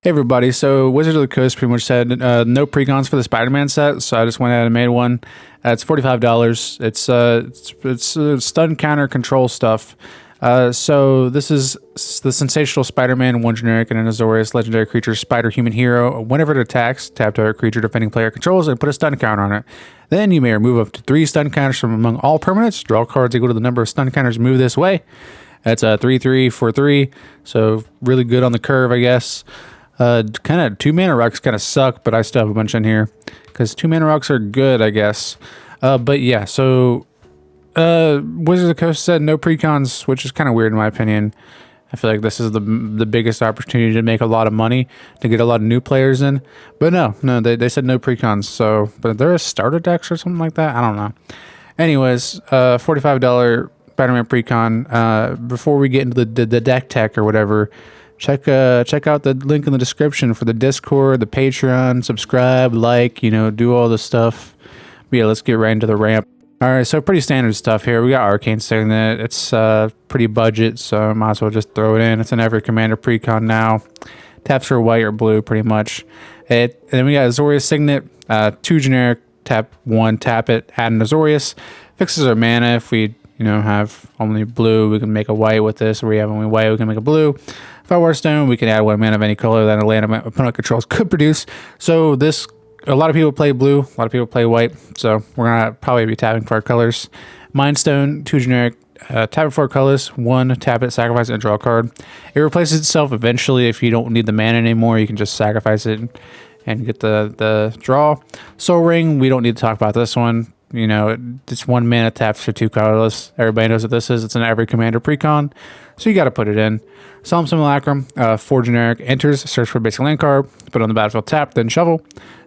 Hey everybody, so Wizards of the Coast pretty much said no precons for the Spider-Man set, so I just went ahead and made one. It's $45. It's stun counter control stuff. So this is the Sensational Spider-Man, one generic and an Azorius legendary creature, Spider Human Hero. Whenever it attacks, tap target creature defending player controls and put a stun counter on it. Then you may remove up to 3 stun counters from among all permanents. Draw cards equal to the number of stun counters moved this way. That's a 3/3 for 3, so really good on the curve, I guess. Kind of 2 mana rocks kind of suck, but I still have a bunch in here because 2 mana rocks are good, I guess. But yeah, so Wizards of the Coast said no precons, which is kind of weird in my opinion. I feel like this is the biggest opportunity to make a lot of money, to get a lot of new players in. But no, they said no precons. So, but there is starter decks or something like that. I don't know. Anyways, $45 Spider-Man precon. Before we get into the deck tech or whatever, check out the link in the description for the Discord, the Patreon, subscribe, like, do all the stuff. But yeah, let's get right into the ramp. All right, so pretty standard stuff here. We got Arcane Signet. It's pretty budget, so I might as well just throw it in. It's in every commander precon now. Taps for white or blue, pretty much. And then we got Azorius Signet, 2 generic, tap 1, tap it, add an Azorius. Fixes our mana. If we have only blue, we can make a white with this. Or we have only white, we can make a blue. Fellwar Stone, we can add 1 mana of any color that a land opponent controls could produce. So this, a lot of people play blue, a lot of people play white. So we're gonna probably be tapping for our colors. Mind Stone, 2 generic, tap it for colors, 1, tap it, sacrifice it, and draw a card. It replaces itself eventually. If you don't need the mana anymore, you can just sacrifice it and get the draw. Soul Ring, we don't need to talk about this one. It's 1 mana, taps for 2 colorless. Everybody knows what this is. It's in every commander precon, so you got to put it in. Solemn Simulacrum, 4 generic, enters, search for a basic land card, put it on the battlefield, tap, then shuffle,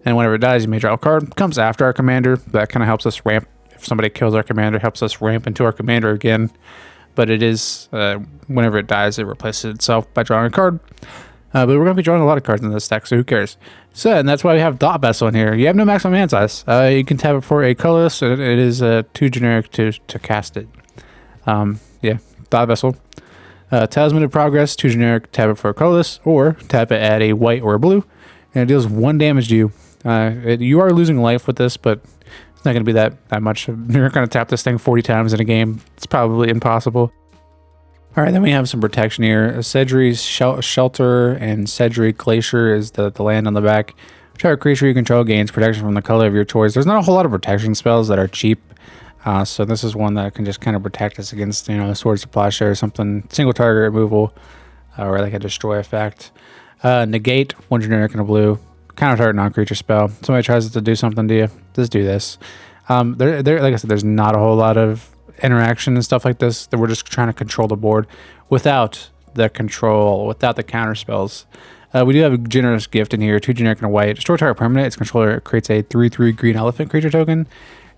and whenever it dies, you may draw a card. Comes after our commander. That kind of helps us ramp. If somebody kills our commander, helps us ramp into our commander again. But it is, whenever it dies, it replaces itself by drawing a card. But we're going to be drawing a lot of cards in this deck, so who cares? So, and that's why we have Dot Vessel in here. You have no maximum hand size. You can tap it for a colorless, and it is 2 generic to cast it. Yeah, Dot Vessel. Talisman of Progress, 2 generic, tap it for a colorless, or tap it at a white or a blue, and it deals 1 damage to you. You are losing life with this, but it's not going to be that much. You're not going to tap this thing 40 times in a game. It's probably impossible. All right, then we have some protection here. Sedri's Shelter and Sedri Glacier is the land on the back. Whichever creature you control gains protection from the color of your choice. There's not a whole lot of protection spells that are cheap. So this is one that can just kind of protect us against, Swords to Plowshare or something. Single target removal, or like a destroy effect. Negate, 1 generic and a blue. Counter target non-creature spell. Somebody tries to do something to you, just do this. Like I said, there's not a whole lot of interaction and stuff like this, that we're just trying to control the board without the control, without the counter spells. We do have a generous gift in here, 2 generic and a white. Destroy target permanent. Its controller creates a 3/3 green elephant creature token.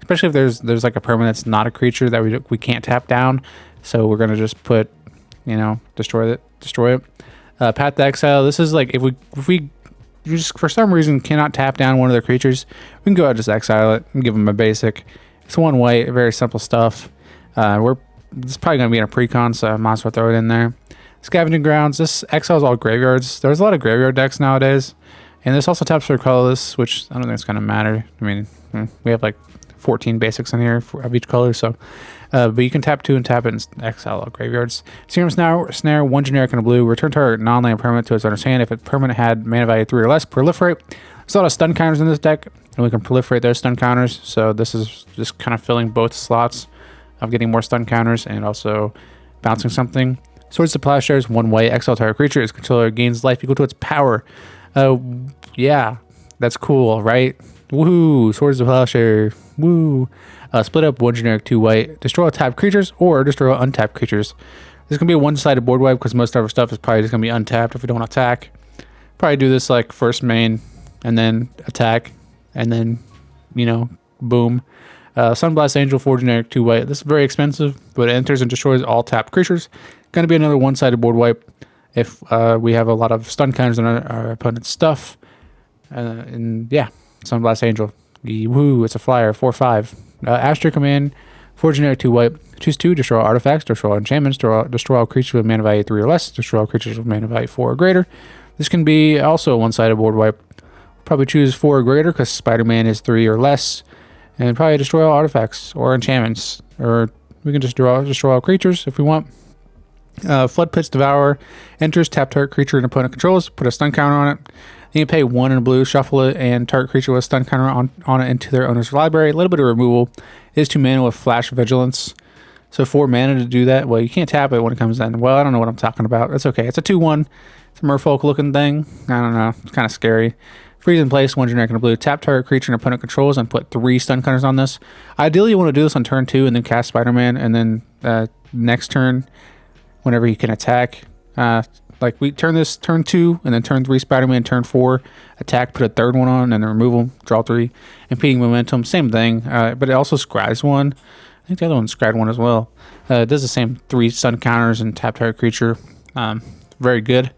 Especially if there's like a permanent that's not a creature that we can't tap down. So we're gonna just put, destroy it. Path to Exile. This is like if we just for some reason cannot tap down one of their creatures, we can go out and just exile it and give them a basic. It's 1 white, very simple stuff. It's probably gonna be in a precon, so I might as well throw it in there. Scavenging Grounds. This exiles all graveyards. There's a lot of graveyard decks nowadays, and this also taps for colorless, which I don't think it's gonna matter. I mean, we have like 14 basics in here of each color, so but you can tap 2 and tap it and exile all graveyards. Serum Snare, 1 generic and a blue. Return target non-land permanent to its owner's hand. If a permanent had mana value 3 or less, proliferate. There's a lot of stun counters in this deck, and we can proliferate those stun counters. So this is just kind of filling both slots of getting more stun counters and also bouncing something. Swords to Plowshares, 1 white, exile target creature. Its controller gains life equal to its power. Yeah, that's cool, right? Woohoo! Swords to Plowshare. Woo! Split up 1 generic, 2 white. Destroy tapped creatures or destroy untapped creatures. This is going to be a one-sided board wipe because most of our stuff is probably just going to be untapped if we don't attack. Probably do this like first main and then attack and then, boom. Sunblast Angel, 4 generic, 2 white. This is very expensive, but it enters and destroys all tapped creatures. Going to be another one-sided board wipe if we have a lot of stun counters on our opponent's stuff. And yeah, Sunblast Angel. Woo, it's a flyer, 4/5. Austere Command, 4 generic, 2 white. Choose 2, destroy all artifacts, destroy all enchantments, destroy all creatures with mana value 3 or less, destroy all creatures with mana value 4 or greater. This can be also a one-sided board wipe. Probably choose 4 or greater because Spider-Man is 3 or less. And probably destroy all artifacts or enchantments. Or we can just destroy all creatures if we want. Floodpits Devour enters, tap target creature and opponent controls, put a stun counter on it. Then you pay 1 in blue, shuffle it, and target creature with a stun counter on it into their owner's library. A little bit of removal. It is 2 mana with Flash Vigilance. So 4 mana to do that. Well, you can't tap it when it comes in. Well, I don't know what I'm talking about. That's okay. It's a 2/1. It's a merfolk looking thing. I don't know. It's kind of scary. Freeze in place, 1 generic and a blue. Tap target creature and opponent controls and put 3 stun counters on this. Ideally, you want to do this on turn 2 and then cast Spider-Man, and then next turn, whenever you can attack. Like we turn this turn 2 and then turn 3 Spider-Man, turn 4 attack, put a 3rd one on, and then remove them, draw 3. Impeding Momentum, same thing, but it also scries 1. I think the other one scried 1 as well. It does the same 3 stun counters and tap target creature. Very good.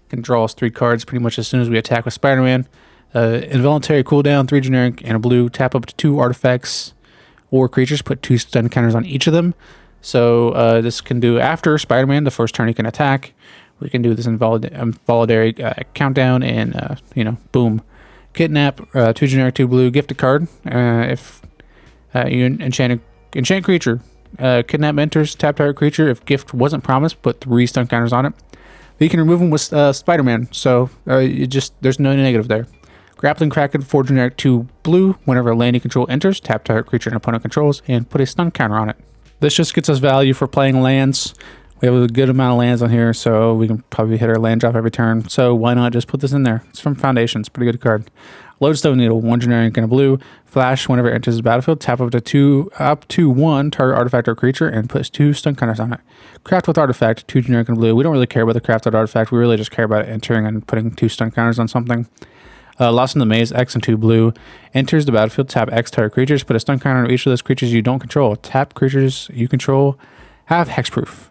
Can draw us 3 cards pretty much as soon as we attack with Spider-Man. Involuntary Cooldown, 3 generic and a blue. Tap up to 2 artifacts or creatures. Put 2 stun counters on each of them. So this can do after Spider-Man, the first turn he can attack. We can do this involuntary countdown and, boom. Kitnap, 2 generic, 2 blue. Gift a card. If you enchant creature. Kitnap enters, tap target creature. If gift wasn't promised, put 3 stun counters on it. But you can remove them with Spider-Man, so there's no negative there. Grappling Kraken, 4 generic, 2 blue. Whenever a land you control enters, tap target creature and opponent controls, and put a stun counter on it. This just gets us value for playing lands. We have a good amount of lands on here, so we can probably hit our land drop every turn. So why not just put this in there? It's from Foundation. It's a pretty good card. Lodestone Needle, 1 generic and a blue. Flash, whenever it enters the battlefield, tap up to 1 target artifact or creature and puts 2 stun counters on it. Craft with artifact, 2 generic and blue. We don't really care about the crafted artifact. We really just care about entering and putting 2 stun counters on something. Lost in the Maze, X and 2 blue. Enters the battlefield, tap X target creatures, put a stun counter on each of those creatures you don't control. Tap creatures you control have hexproof.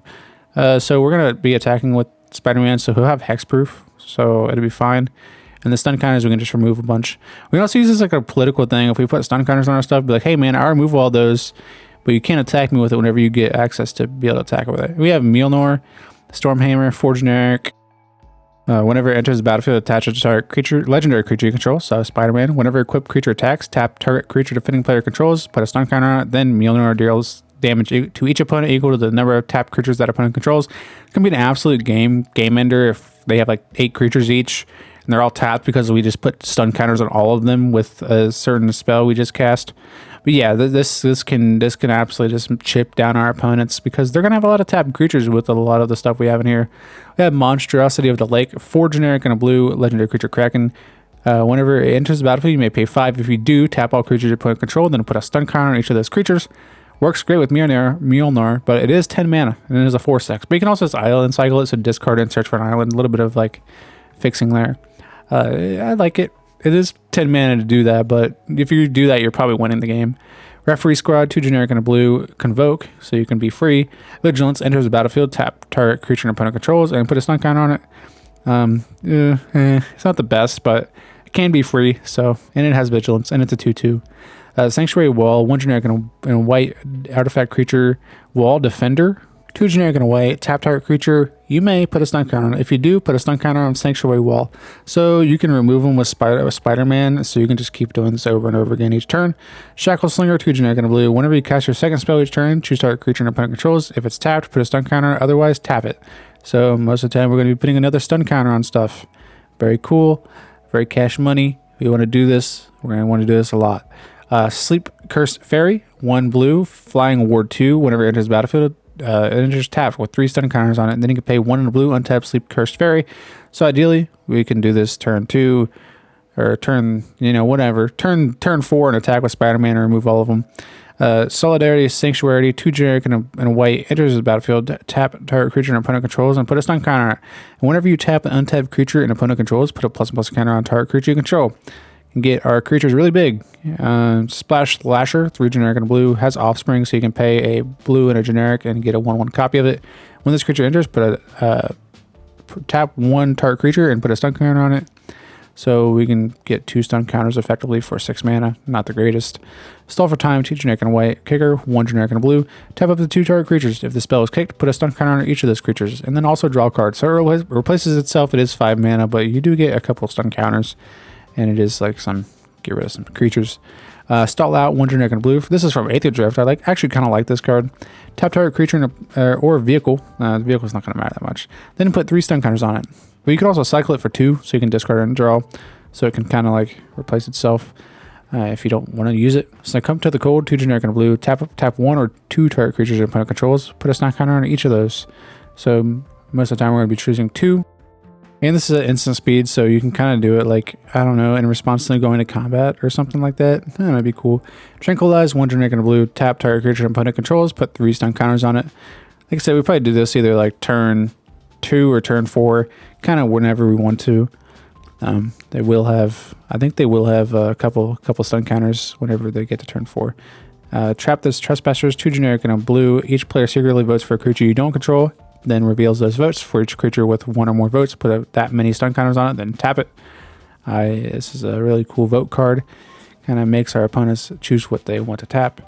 So we're going to be attacking with Spider-Man, so he'll have hexproof, so it'll be fine. And the stun counters, we can just remove a bunch. We can also use this like a political thing. If we put stun counters on our stuff, be like, hey man, I remove all those, but you can't attack me with it whenever you get access to be able to attack with it. We have Mjölnir, Stormhammer, 4 generic. Whenever it enters the battlefield, attach a target creature, legendary creature you control, so Spider-Man. Whenever equipped creature attacks, tap target creature defending player controls, put a stun counter on it, then Mjölnir deals damage to each opponent equal to the number of tapped creatures that opponent controls. It can be an absolute game ender if they have like 8 creatures each and they're all tapped because we just put stun counters on all of them with a certain spell we just cast. But yeah, this can absolutely just chip down our opponents because they're gonna have a lot of tapped creatures with a lot of the stuff we have in here. We have Monstrosity of the Lake, 4 generic and a blue, legendary creature Kraken. Whenever it enters the battlefield, you may pay 5. If you do, tap all creatures your opponent control, then put a stun counter on each of those creatures. Works great with Mjölnir, but it is 10 mana, and it is a 4/6. But you can also just island cycle it, so discard and search for an island. A little bit of like fixing there. I like it. It is 10 mana to do that, but if you do that, you're probably winning the game. Referee Squad, 2 generic and a blue, Convoke, so you can be free. Vigilance enters the battlefield, tap target creature and opponent controls, and put a stun counter on it. It's not the best, but it can be free, and it has Vigilance, and it's a 2/2. Sanctuary Wall, 1 generic and a white artifact creature wall defender. 2 generic and a white tap target creature. You may put a stun counter on it. If you do, put a stun counter on Sanctuary Wall. So you can remove them with Spider-Man. So you can just keep doing this over and over again each turn. Shackle Slinger, 2 generic and a blue. Whenever you cast your second spell each turn, choose target creature and opponent controls. If it's tapped, put a stun counter. Otherwise, tap it. So most of the time, we're going to be putting another stun counter on stuff. Very cool. Very cash money. If you want to do this, we're going to want to do this a lot. Sleep Cursed Fairy, 1 blue, Flying Ward 2. Whenever it enters the battlefield, it enters tapped with 3 stun counters on it. And then you can pay 1 in a blue, untap Sleep Cursed Fairy. So ideally, we can do this turn 2 or turn, whatever. Turn 4 and attack with Spider-Man and remove all of them. Solidarity, Sanctuary, 2 generic and a white enters the battlefield, tap target creature and opponent controls, and put a stun counter on it. And whenever you tap an untapped creature and opponent controls, put a +++ counter on target creature you control. And get our creatures really big. Splash Lasher, 3 generic and a blue, has Offspring, so you can pay a blue and a generic and get a 1/1 copy of it. When this creature enters, tap 1 target creature and put a stun counter on it. So we can get 2 stun counters effectively for 6 mana. Not the greatest. Stall for time, 2 generic and a white. Kicker, 1 generic and a blue. Tap up to 2 target creatures. If the spell is kicked, put a stun counter on each of those creatures. And then also draw a card. So it replaces itself. It is 5 mana, but you do get a couple of stun counters. And it is like get rid of some creatures. Stall out, 1 generic and a blue. This is from Aether Drift. I actually kind of like this card. Tap target creature or vehicle. The vehicle's not going to matter that much. Then put 3 stun counters on it. But you can also cycle it for 2, so you can discard it and draw. So it can kind of like replace itself if you don't want to use it. So come to the cold, 2 generic and a blue. Tap 1 or 2 target creatures your opponent controls. Put a stun counter on each of those. So most of the time we're going to be choosing 2. And this is an instant speed, so you can kind of do it like, I don't know, in response to going to combat or something like that. That might be cool. Tranquilize, 1 generic and a blue. Tap target creature your opponent controls. Put 3 stun counters on it. Like I said, we probably do this either like turn 2 or turn 4, kind of whenever we want to. They will have, I think they will have a couple stun counters whenever they get to turn 4. Trap this Trespassers, 2 generic and a blue. Each player secretly votes for a creature you don't control, then reveals those votes for each creature with 1 or more votes. Put that many stun counters on it, then tap it. This is a really cool vote card. Kind of makes our opponents choose what they want to tap.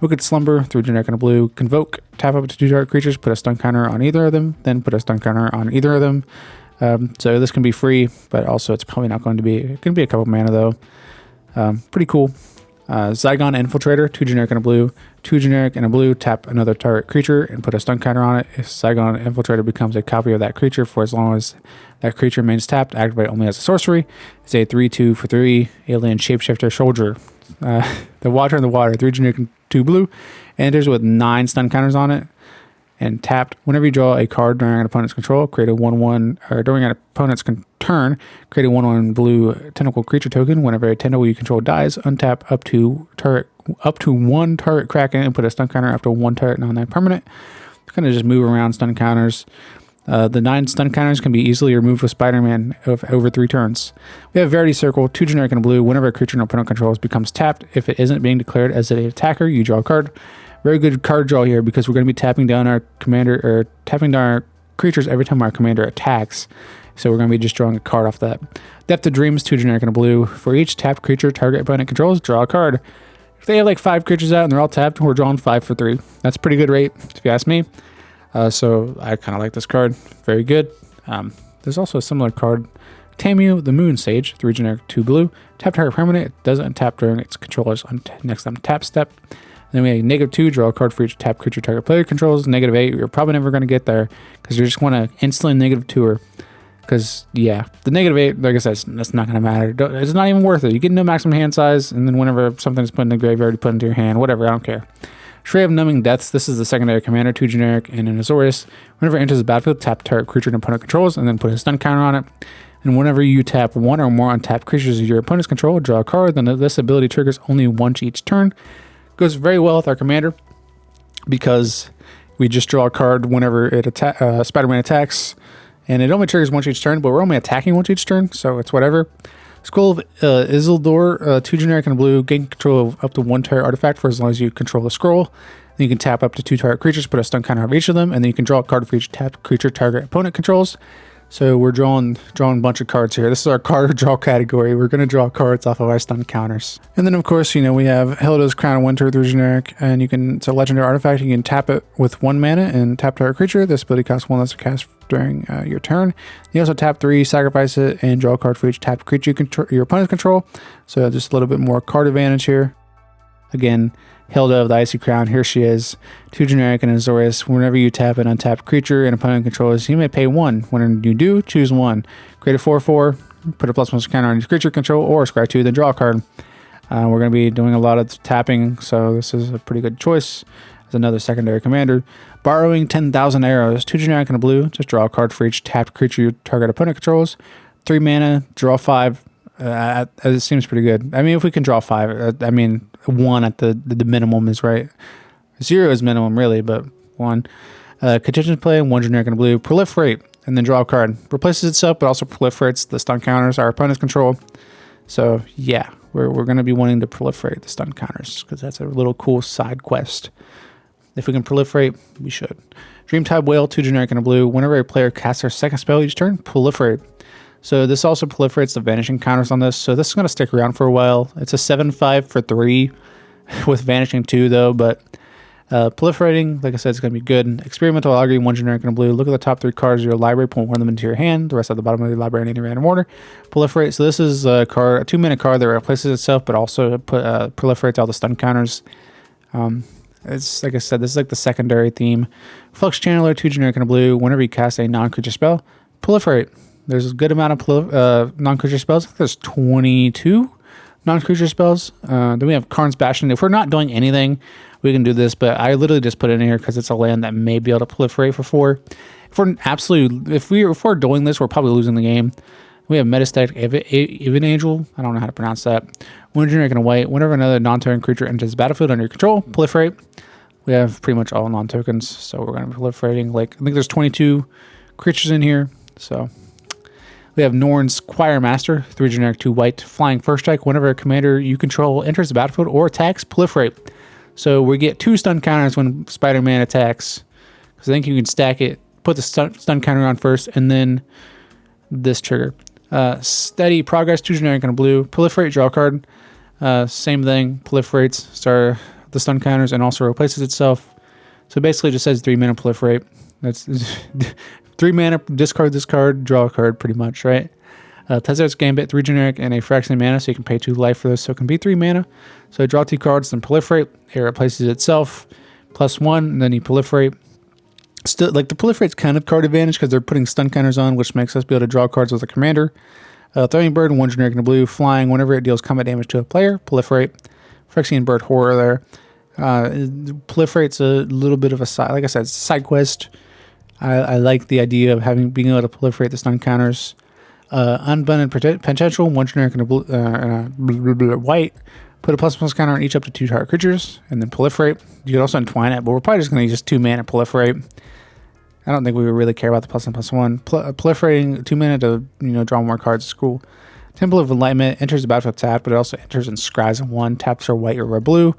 Wicked Slumber, 3 generic and a blue. Convoke, tap up to 2 target creatures, put a stun counter on either of them, then put a stun counter on either of them. So this can be free, but also it's probably not going to be, it can be a couple mana though. Pretty cool. Zygon Infiltrator, 2 generic and a blue. 2 generic and a blue, tap another target creature and put a stun counter on it. If Zygon Infiltrator becomes a copy of that creature for as long as that creature remains tapped, activate only as a sorcery. It's a 3/2 for 3 alien shapeshifter soldier. The Watcher in the Water, 3 generic and 2 blue. Enters with 9 stun counters on it. And tapped, whenever you draw a card during an opponent's control, create a 1/1, or during an opponent's turn, create a 1/1 blue tentacle creature token. Whenever a tentacle you control dies, untap up to 1 target Kraken and put a stun counter up to 1 target non-permanent. Kind of just move around stun counters. The 9 stun counters can be easily removed with Spider-Man over 3 turns. We have Verity Circle, 2 generic and a blue. Whenever a creature an opponent controls becomes tapped, if it isn't being declared as an attacker, you draw a card. Very good card draw here because we're going to be tapping down our commander, or tapping down our creatures every time our commander attacks. So we're going to be just drawing a card off that. Depth of Dreams, 2 generic and a blue. For each tapped creature target opponent controls, draw a card. If they have like 5 creatures out and they're all tapped, we're drawing 5 for 3. That's a pretty good rate, if you ask me. So I kind of like this card. Very good. There's also a similar card. Tamu, the Moon Sage, 3 generic, 2 blue. Tap target permanent. It doesn't tap during its controller's next untap step. Then we have -2, draw a card for each tap creature target player controls. -8, you're probably never going to get there because you just want to instantly -2 her. Because, yeah, the -8, like I said, that's not going to matter. It's not even worth it. You get no maximum hand size, and then whenever something is put in the graveyard, you put it into your hand. Whatever, I don't care. Shray of Numbing Deaths, this is the secondary commander, 2 generic, and an Azorius. Whenever it enters the battlefield, tap target creature and opponent controls, and then put a stun counter on it. And whenever you tap 1 or more untapped creatures of your opponent's control, draw a card. Then this ability triggers only once each turn. Goes very well with our commander because we just draw a card whenever Spider-Man attacks, and it only triggers once each turn, but we're only attacking once each turn, so it's whatever. Scroll of Isildur, 2 generic and a blue, gain control of up to 1 target artifact for as long as you control the scroll. Then you can tap up to 2 target creatures, put a stun counter on each of them, and then you can draw a card for each tapped creature target opponent controls. So we're drawing a bunch of cards here. This is our card draw category. We're going to draw cards off of our stun counters. And then, of course, we have Hylda's Crown of Winter, 3 generic, and it's a legendary artifact. You can tap it with 1 mana and tap target creature. This ability costs 1 less to cast during your turn. You also tap 3, sacrifice it, and draw a card for each tapped creature your opponent's control. So just a little bit more card advantage here. Again, Hylda of the Icy Crown, here she is. 2 generic and Azorius. Whenever you tap an untapped creature and opponent controls, you may pay 1. When you do, choose 1. Create a 4/4, put a +1 counter on your creature control, or scry 2, then draw a card. We're going to be doing a lot of tapping, so this is a pretty good choice. As another secondary commander. Borrowing 10,000 arrows. 2 generic and a blue. Just draw a card for each tapped creature your target opponent controls. 3 mana, draw 5. It seems pretty good. I mean, if we can draw 5, 1 at the minimum is right. 0 is minimum, really, but 1. Contingent Plan, 1 generic and a blue. Proliferate, and then draw a card. Replaces itself, but also proliferates the stun counters our opponent's control. So, yeah, we're going to be wanting to proliferate the stun counters because that's a little cool side quest. If we can proliferate, we should. Dreamtide Whale, 2 generic and a blue. Whenever a player casts their second spell each turn, proliferate. So this also proliferates the vanishing counters on this. So this is going to stick around for a while. It's a 7/5 for 3 with vanishing 2 though, but proliferating, like I said, it's going to be good. Experimental Augury, 1 generic and a blue. Look at the top 3 cards of your library, pull one of them into your hand. The rest at the bottom of your library in any random order. Proliferate. So this is a 2-mana card that replaces itself, but also proliferates all the stun counters. It's like I said, this is like the secondary theme. Flux Channeler, 2 generic and a blue. Whenever you cast a non-creature spell, proliferate. There's a good amount of non-creature spells. I think there's 22 non-creature spells. Then we have Karn's Bastion. If we're not doing anything, we can do this, but I literally just put it in here because it's a land that may be able to proliferate for 4. If we're doing this, we're probably losing the game. We have Metastatic Evangel. I don't know how to pronounce that. 1 generic and a white. Whenever another non-token creature enters the battlefield under your control, proliferate. We have pretty much all non-tokens, so we're going to be proliferating. Like, I think there's 22 creatures in here, so... We have Norn's Choir Master, 3 generic, 2 white, flying first strike. Whenever a commander you control enters the battlefield or attacks, proliferate. So we get 2 stun counters when Spider-Man attacks. Because I think you can stack it, put the stun counter on first, and then this trigger. Steady Progress, 2 generic and a blue. Proliferate, draw a card. Same thing, proliferates, start the stun counters, and also replaces itself. So basically it just says 3 mana proliferate. That's 3 mana, discard this card, draw a card, pretty much, right? Tezzer's Gambit, 3 generic and a fraction of mana, so you can pay 2 life for this, so it can be 3 mana. So draw 2 cards, then proliferate. It replaces itself, +1, and then you proliferate. Still, like, the proliferate's kind of card advantage because they're putting stun counters on, which makes us be able to draw cards with a commander. Throwing Bird, 1 generic and a blue, flying. Whenever it deals combat damage to a player, proliferate. Phyrexian Bird Horror there. Proliferate's a little bit of a side, like I said, side quest. I like the idea of being able to proliferate the stun counters. Unbounded Potential, 1 generic and a blue, white. Put a +1 counter on each up to 2 target creatures, and then proliferate. You can also entwine it, but we're probably just going to use 2 mana proliferate. I don't think we would really care about the +1/+1. Proliferating 2 mana to draw more cards is cool. Temple of Enlightenment enters the battlefield tapped, but it also enters and scries in 1. Taps are white or blue.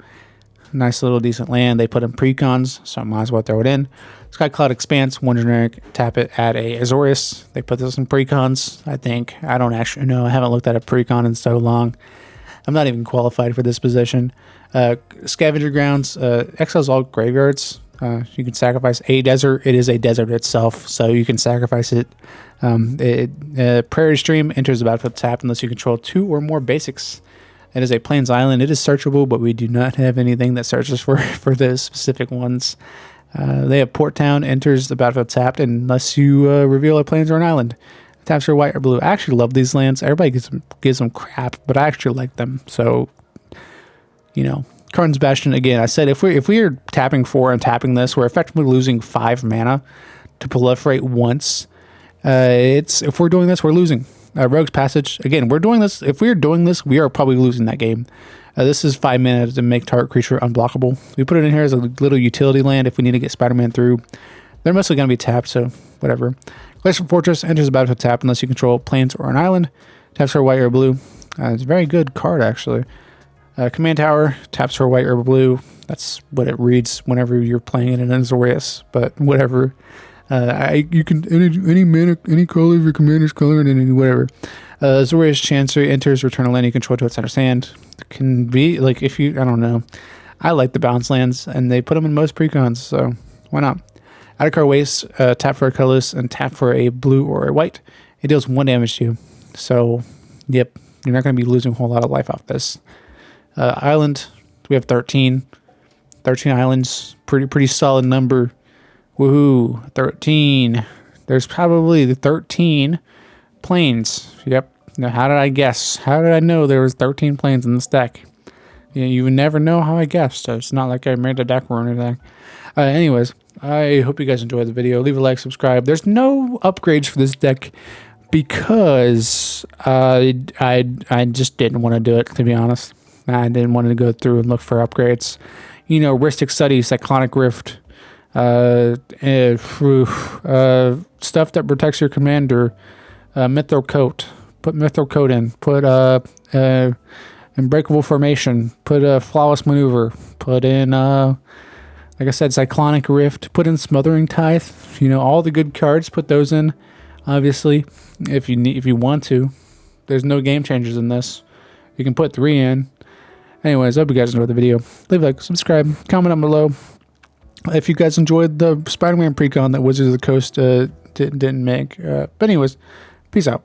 Nice little decent land. They put in precons, so I might as well throw it in. Sky Cloud Expanse, 1 generic, tap it, add a Azorius. They put this in precons, I think. I don't actually know. I haven't looked at a precon in so long. I'm not even qualified for this position. Scavenger Grounds, exiles all graveyards. You can sacrifice a desert. It is a desert itself, so you can sacrifice it. Prairie Stream enters the battlefield tapped unless you control 2 or more basics. It is a Plains Island. It is searchable, but we do not have anything that searches for those specific ones. They have Port Town, enters the battlefield tapped unless you reveal a plains or an island. Taps are white or blue. I actually love these lands. Everybody gives them crap, but I actually like them. So, Karn's Bastion, again, I said if we are tapping 4 and tapping this, we're effectively losing 5 mana to proliferate once. If we're doing this, we're losing. Rogue's Passage, again, we're doing this. If we're doing this, we are probably losing that game. This is 5 mana to make target creature unblockable. We put it in here as a little utility land if we need to get Spider-Man through. They're mostly going to be tapped, so whatever. Glacial Fortress enters the battlefield tapped unless you control plains or an island. Taps for white or blue. It's a very good card, actually. Command Tower, taps for white or blue. That's what it reads whenever you're playing it in Azorius, but whatever. You can any mana, any color of your commander's color, and any whatever. Azorius Chancery enters, return a land you control to its center's hand. It can be like I don't know. I like the bounce lands, and they put them in most precons, so why not? Adarkar Wastes, tap for a colorless and tap for a blue or a white. It deals 1 damage to you, so yep, you're not going to be losing a whole lot of life off this. Island, we have 13 islands, pretty solid number. Woohoo, 13. There's probably the 13 planes. Yep. Now, how did I guess? How did I know there was 13 planes in this deck? You would never know how I guessed. So it's not like I made a deck or anything. Anyways, I hope you guys enjoyed the video. Leave a like, subscribe. There's no upgrades for this deck because I just didn't want to do it, to be honest. I didn't want to go through and look for upgrades. Ristic Study, Cyclonic Rift, stuff that protects your commander, Mithril Coat. Put Mithril Coat in. Put Unbreakable Formation. Put Flawless Maneuver. Put in, like I said, Cyclonic Rift. Put in Smothering Tithe. All the good cards, put those in. Obviously, if you want to, there's no game changers in this. You can put 3 in. Anyways, I hope you guys enjoyed the video. Leave a like, subscribe, comment down below. If you guys enjoyed the Spider-Man Precon that Wizards of the Coast didn't make. But anyways, peace out.